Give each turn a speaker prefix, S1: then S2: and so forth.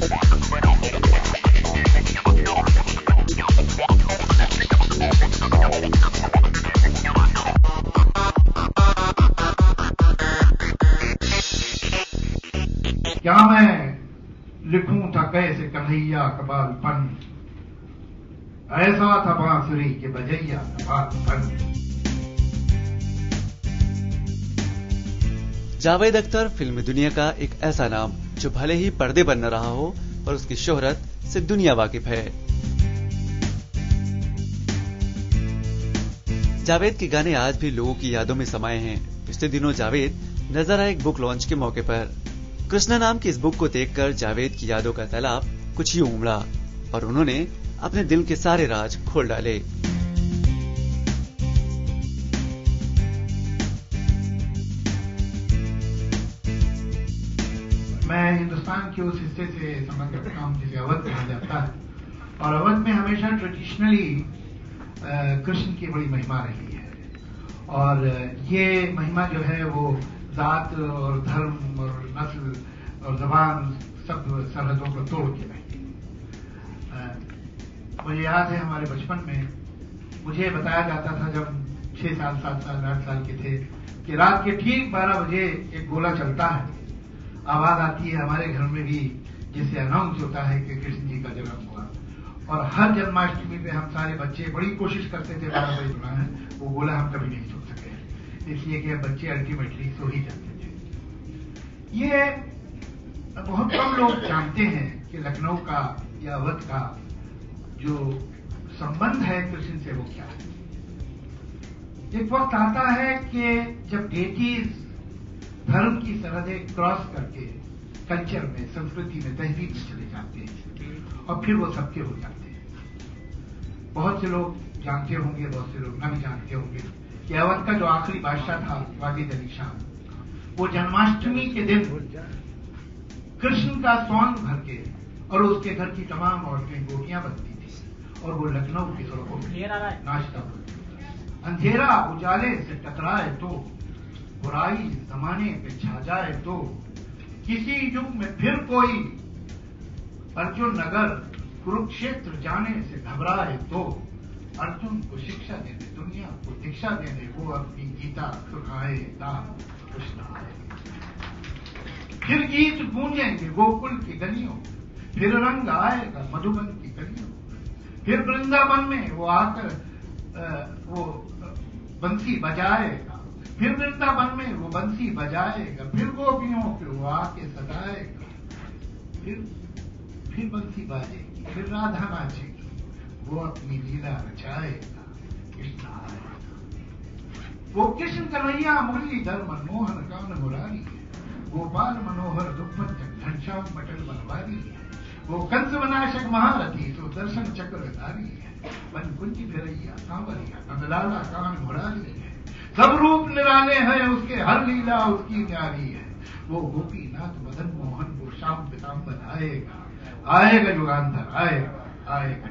S1: क्या मैं लिखूं था कैसे कन्हैया कबालपन, ऐसा था बांसुरी के बजैया कबालपन।
S2: जावेद अख्तर फिल्म दुनिया का एक ऐसा नाम जो भले ही पर्दे पर न रहा हो पर उसकी शोहरत से दुनिया वाकिफ है। जावेद के गाने आज भी लोगों की यादों में समाये हैं। पिछले दिनों जावेद नजर आए एक बुक लॉन्च के मौके पर। कृष्णा नाम की इस बुक को देखकर जावेद की यादों का तालाब कुछ यूं उमड़ा और उन्होंने अपने दिल के सारे राज खोल डाले।
S1: मैं हिंदुस्तान के उस हिस्से से समझ रखता हूँ जिसे अवध कहा जाता है, और अवध में हमेशा ट्रेडिशनली कृष्ण की बड़ी महिमा रही है। और ये महिमा जो है वो जात और धर्म और नस्ल और जबान सब सरहदों को तोड़ के रहती है। मुझे याद है हमारे बचपन में मुझे बताया जाता था जब 6 साल 7 साल 8 साल के थे कि रात के ठीक 12 बजे एक गोला चलता है, आवाज आती है हमारे घर में भी, जिससे अनाउंस होता है कि कृष्ण जी का जन्म हुआ। और हर जन्माष्टमी पे हम सारे बच्चे बड़ी कोशिश करते थे 12 बजे सुना है, वो गोला हम कभी नहीं सुन सके, इसलिए कि बच्चे अल्टीमेटली सो ही जाते थे। ये बहुत कम लोग जानते हैं कि लखनऊ का या अवध का जो संबंध है कृष्ण से वो क्या है। एक वक्त आता है कि जब डेटीज धर्म की सरहदें क्रॉस करके कल्चर में, संस्कृति में, तहजीब में चले जाते हैं और फिर वो सबके हो जाते हैं। बहुत से लोग जानते होंगे, बहुत से लोग न भी जानते होंगे कि अवध का जो आखिरी बादशाह था वाजिद अली शाह, वो जन्माष्टमी के दिन कृष्ण का सॉन्ग भर के और उसके घर की तमाम औरतें गोटियां बनती थी और वो लखनऊ की सड़कों में नाचता था। अंधेरा उजाले से टकराए तो, बुराई जमाने पे छा जाए तो, किसी युग में फिर कोई अर्जुन नगर कुरुक्षेत्र जाने से घबराए तो, अर्जुन को शिक्षा देने, दुनिया को दीक्षा देने वो अपनी गीता सुनाएगा कृष्ण आए। फिर गीत गूंजेंगे गोकुल की गलियों, फिर रंग आएगा मधुबन की गलियों, फिर वृंदावन में वो आकर वो बंसी बजाएगा, फिर वृंदावन में वो बंसी बजाएगा, फिर गोपियों को वो आके सताएगा, फिर बंसी बाजेगी, फिर राधा नाचेगी, वो अपनी लीला रचाएगा कृष्ण आएगा। वो कृष्ण कन्हैया मुरलीधर मनमोहन कान मुरारी है, गोपाल मनोहर दुर्भंजन घनश्याम पटल बनवारी है, वो कंस विनाशक महारथी सुदर्शन चक्रधारी है, वन कुंज फिरैया सांवरिया नंदलाला कान मुरारी है, सब रूप निराले हैं उसके, हर लीला उसकी न्यारी है, वो गोपीनाथ मदन मोहन वो श्याम पीताम्बर आएगा, आएगा युगांतर, आएगा आएगा।